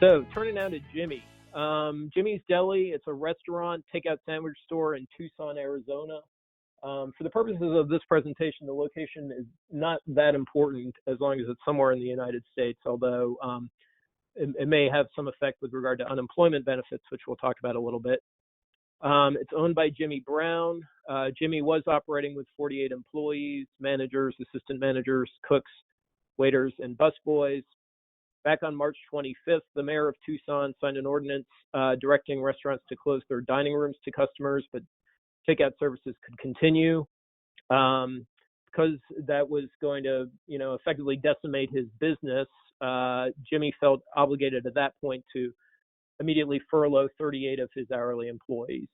So turning now to Jimmy. Jimmy's Deli, it's a restaurant, takeout sandwich store in Tucson, Arizona. For the purposes of this presentation, the location is not that important as long as it's somewhere in the United States, although it may have some effect with regard to unemployment benefits, which we'll talk about a little bit. It's owned by Jimmy Brown. Jimmy was operating with 48 employees, managers, assistant managers, cooks, waiters, and busboys. Back on March 25th, the mayor of Tucson signed an ordinance directing restaurants to close their dining rooms to customers, but takeout services could continue. Because that was going to, effectively decimate his business, Jimmy felt obligated at that point to immediately furlough 38 of his hourly employees.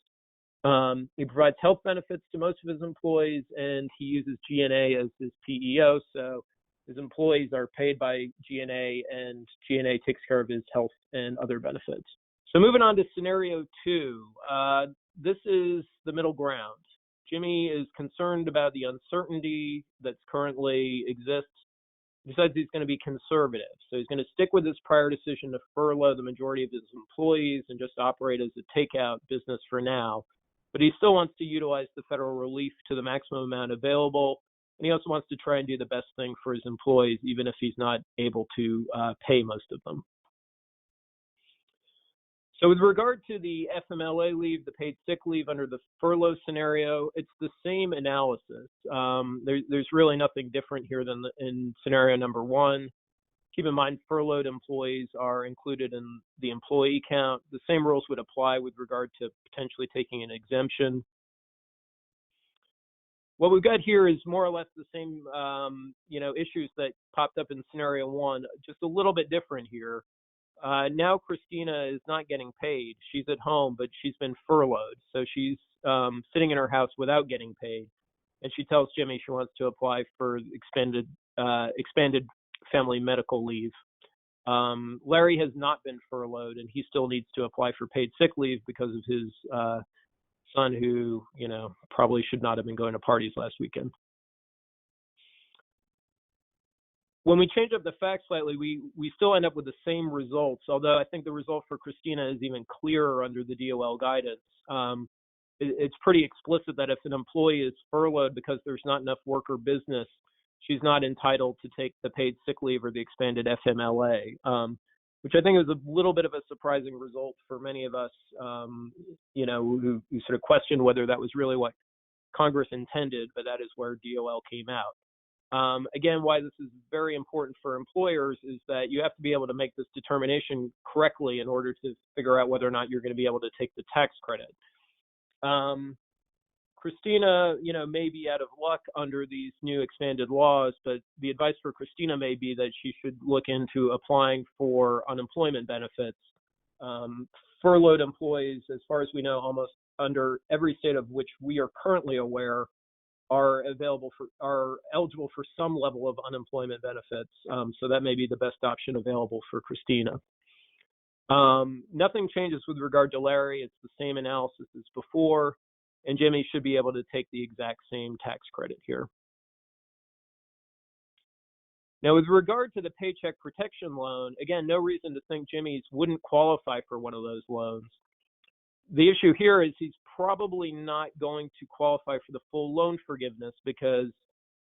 He provides health benefits to most of his employees, and he uses G&A as his PEO, so his employees are paid by G&A, and G&A takes care of his health and other benefits. So moving on to scenario 2, this is the middle ground. Jimmy is concerned about the uncertainty that currently exists. He decides he's going to be conservative. So he's going to stick with his prior decision to furlough the majority of his employees and just operate as a takeout business for now. But he still wants to utilize the federal relief to the maximum amount available. And he also wants to try and do the best thing for his employees, even if he's not able to pay most of them. So with regard to the FMLA leave, the paid sick leave under the furlough scenario, it's the same analysis. There's really nothing different here than in scenario number 1. Keep in mind, furloughed employees are included in the employee count. The same rules would apply with regard to potentially taking an exemption. What we've got here is more or less the same, issues that popped up in scenario 1, just a little bit different here. Now Christina is not getting paid. She's at home, but she's been furloughed. So she's sitting in her house without getting paid. And she tells Jimmy she wants to apply for expanded family medical leave. Larry has not been furloughed, and he still needs to apply for paid sick leave because of his son who, probably should not have been going to parties last weekend. When we change up the facts slightly, we still end up with the same results, although I think the result for Christina is even clearer under the DOL guidance. It's pretty explicit that if an employee is furloughed because there's not enough work or business, she's not entitled to take the paid sick leave or the expanded FMLA, which I think is a little bit of a surprising result for many of us, who sort of questioned whether that was really what Congress intended, but that is where DOL came out. Again, why this is very important for employers is that you have to be able to make this determination correctly in order to figure out whether or not you're going to be able to take the tax credit. Christina, may be out of luck under these new expanded laws, but the advice for Christina may be that she should look into applying for unemployment benefits. Furloughed employees, as far as we know, almost under every state of which we are currently aware, are eligible for some level of unemployment benefits. So that may be the best option available for Christina. Nothing changes with regard to Larry. It's the same analysis as before, and Jimmy should be able to take the exact same tax credit here. Now, with regard to the Paycheck Protection Loan, again, no reason to think Jimmy's wouldn't qualify for one of those loans. The issue here is he's probably not going to qualify for the full loan forgiveness because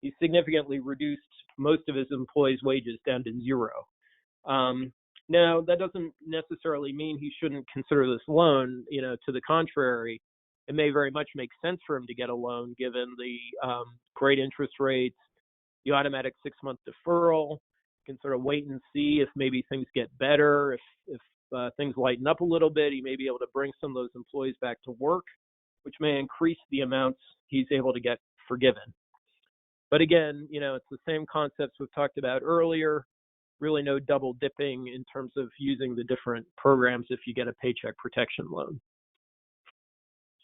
he significantly reduced most of his employees' wages down to zero. Now, that doesn't necessarily mean he shouldn't consider this loan. To the contrary, it may very much make sense for him to get a loan given the great interest rates, the automatic 6-month deferral. You can sort of wait and see if maybe things get better. If things lighten up a little bit, he may be able to bring some of those employees back to work, which may increase the amounts he's able to get forgiven. But again, it's the same concepts we've talked about earlier. Really no double dipping in terms of using the different programs if you get a paycheck protection loan.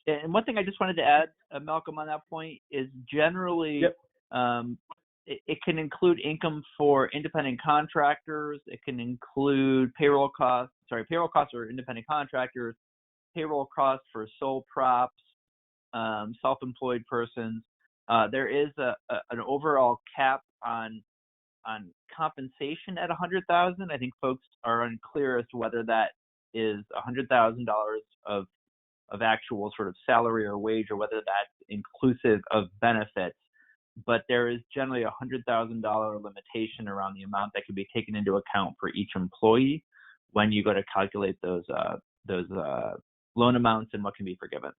And one thing I just wanted to add, Malcolm, on that point is generally it can include income for independent contractors. It can include payroll costs for independent contractors, payroll costs for sole props, self-employed persons. There is an overall cap on compensation at $100,000. I think folks are unclear as to whether that is $100,000 of actual sort of salary or wage, or whether that's inclusive of benefits. But there is generally a $100,000 limitation around the amount that can be taken into account for each employee when you go to calculate those loan amounts and what can be forgiven.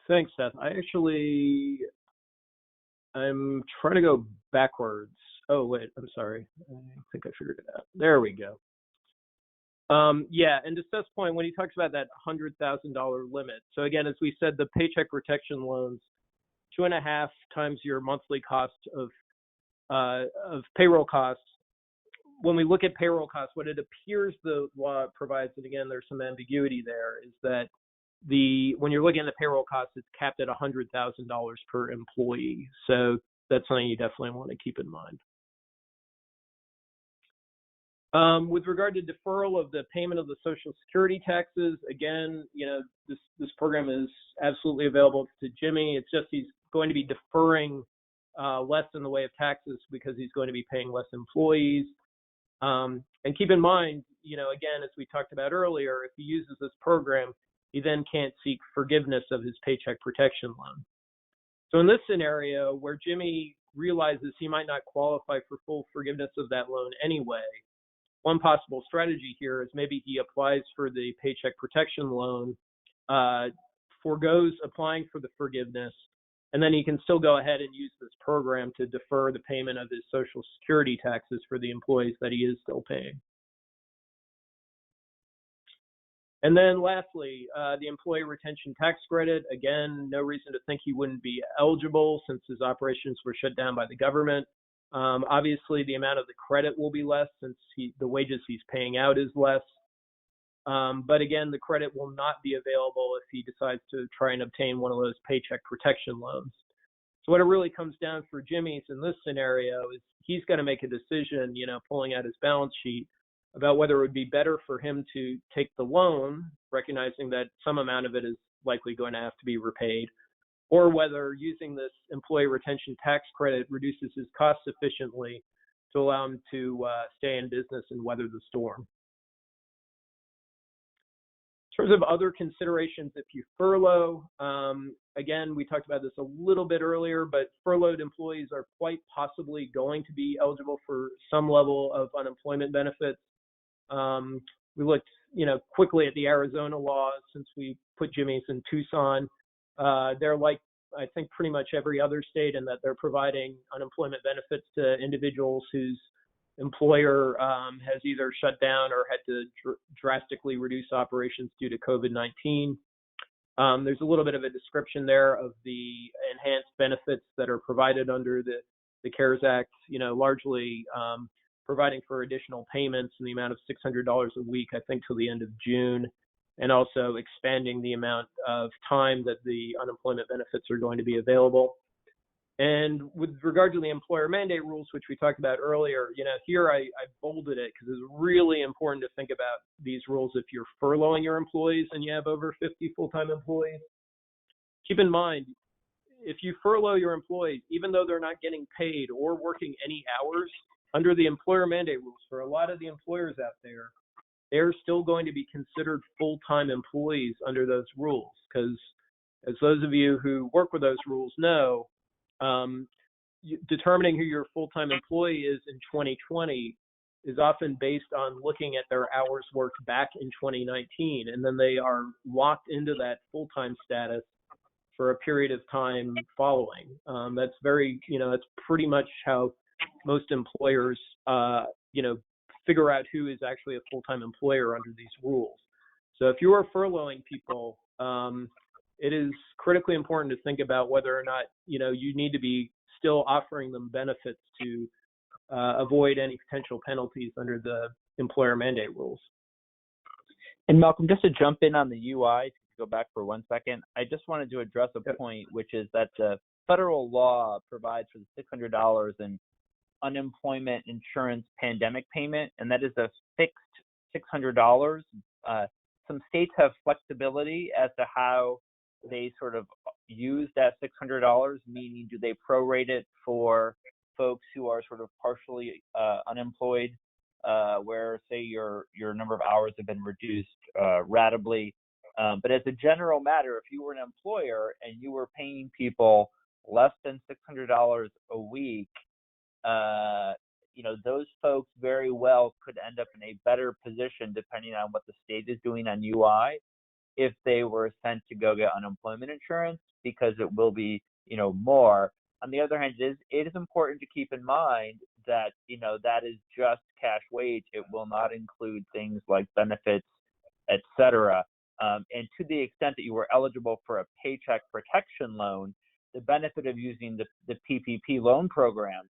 Thanks, Seth. I'm trying to go backwards. Oh, wait, I'm sorry. I think I figured it out. There we go. Yeah, and to Seth's point, when he talks about that $100,000 limit, so again, as we said, the Paycheck protection loans, 2.5 times your monthly cost of payroll costs. When we look at payroll costs, what it appears the law provides, and again, there's some ambiguity there, is that when you're looking at the payroll costs, it's capped at $100,000 per employee. So that's something you definitely want to keep in mind. With regard to deferral of the payment of the Social Security taxes, again, this program is absolutely available to Jimmy. It's just he's going to be deferring less in the way of taxes because he's going to be paying less employees. And keep in mind, again, as we talked about earlier, if he uses this program, he then can't seek forgiveness of his Paycheck protection loan. So in this scenario where Jimmy realizes he might not qualify for full forgiveness of that loan anyway, one possible strategy here is maybe he applies for the Paycheck protection loan, forgoes applying for the forgiveness, and then he can still go ahead and use this program to defer the payment of his Social Security taxes for the employees that he is still paying. And then lastly, the employee retention tax credit. Again, no reason to think he wouldn't be eligible since his operations were shut down by the government. Obviously, the amount of the credit will be less since the wages he's paying out is less. But again, the credit will not be available if he decides to try and obtain one of those Paycheck protection loans. So what it really comes down for Jimmy's in this scenario is he's got to make a decision, pulling out his balance sheet, about whether it would be better for him to take the loan, recognizing that some amount of it is likely going to have to be repaid, or whether using this employee retention tax credit reduces his costs sufficiently to allow him to stay in business and weather the storm. In terms of other considerations, if you furlough, again, we talked about this a little bit earlier, but furloughed employees are quite possibly going to be eligible for some level of unemployment benefits. We looked, quickly at the Arizona law since we put Jimmy's in Tucson. They're like, I think, pretty much every other state in that they're providing unemployment benefits to individuals whose employer has either shut down or had to drastically reduce operations due to COVID-19. There's a little bit of a description there of the enhanced benefits that are provided under the CARES Act, largely providing for additional payments in the amount of $600 a week, I think, till the end of June, and also expanding the amount of time that the unemployment benefits are going to be available. And with regard to the employer mandate rules, which we talked about earlier, here I bolded it because it's really important to think about these rules if you're furloughing your employees and you have over 50 full-time employees. Keep in mind, if you furlough your employees, even though they're not getting paid or working any hours, under the employer mandate rules, for a lot of the employers out there, they're still going to be considered full-time employees under those rules, because as those of you who work with those rules know, determining who your full-time employee is in 2020 is often based on looking at their hours worked back in 2019, and then they are locked into that full-time status for a period of time following. That's that's pretty much how most employers, figure out who is actually a full-time employer under these rules. So if you are furloughing people, it is critically important to think about whether or not, you need to be still offering them benefits to avoid any potential penalties under the employer mandate rules. And Malcolm, just to jump in on the UI, to go back for 1 second, I just wanted to address a point, which is that the federal law provides for the $600 in unemployment insurance pandemic payment, and that is a fixed $600. Some states have flexibility as to how they sort of use that $600, meaning do they prorate it for folks who are sort of partially unemployed, where say your number of hours have been reduced ratably. But as a general matter, if you were an employer and you were paying people less than $600 a week, those folks very well could end up in a better position depending on what the state is doing on UI if they were sent to go get unemployment insurance, because it will be, more. On the other hand, it is important to keep in mind that, that is just cash wage. It will not include things like benefits, et cetera. And to the extent that you were eligible for a paycheck protection loan, the benefit of using the PPP loan program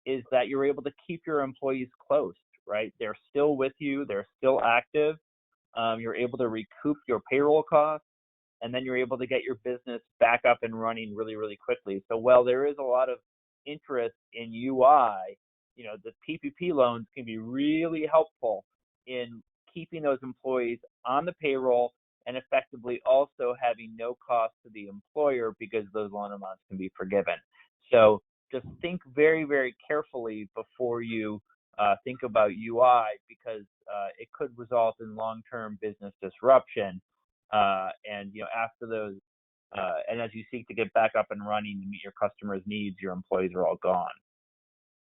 is that you're able to keep your employees close, right? They're still with you. They're still active. You're able to recoup your payroll costs, and then you're able to get your business back up and running really, really quickly. So while there is a lot of interest in UI, the PPP loans can be really helpful in keeping those employees on the payroll and effectively also having no cost to the employer because those loan amounts can be forgiven. So just think very, very carefully before you think about UI, because it could result in long-term business disruption. And after those, and as you seek to get back up and running to meet your customers' needs, your employees are all gone.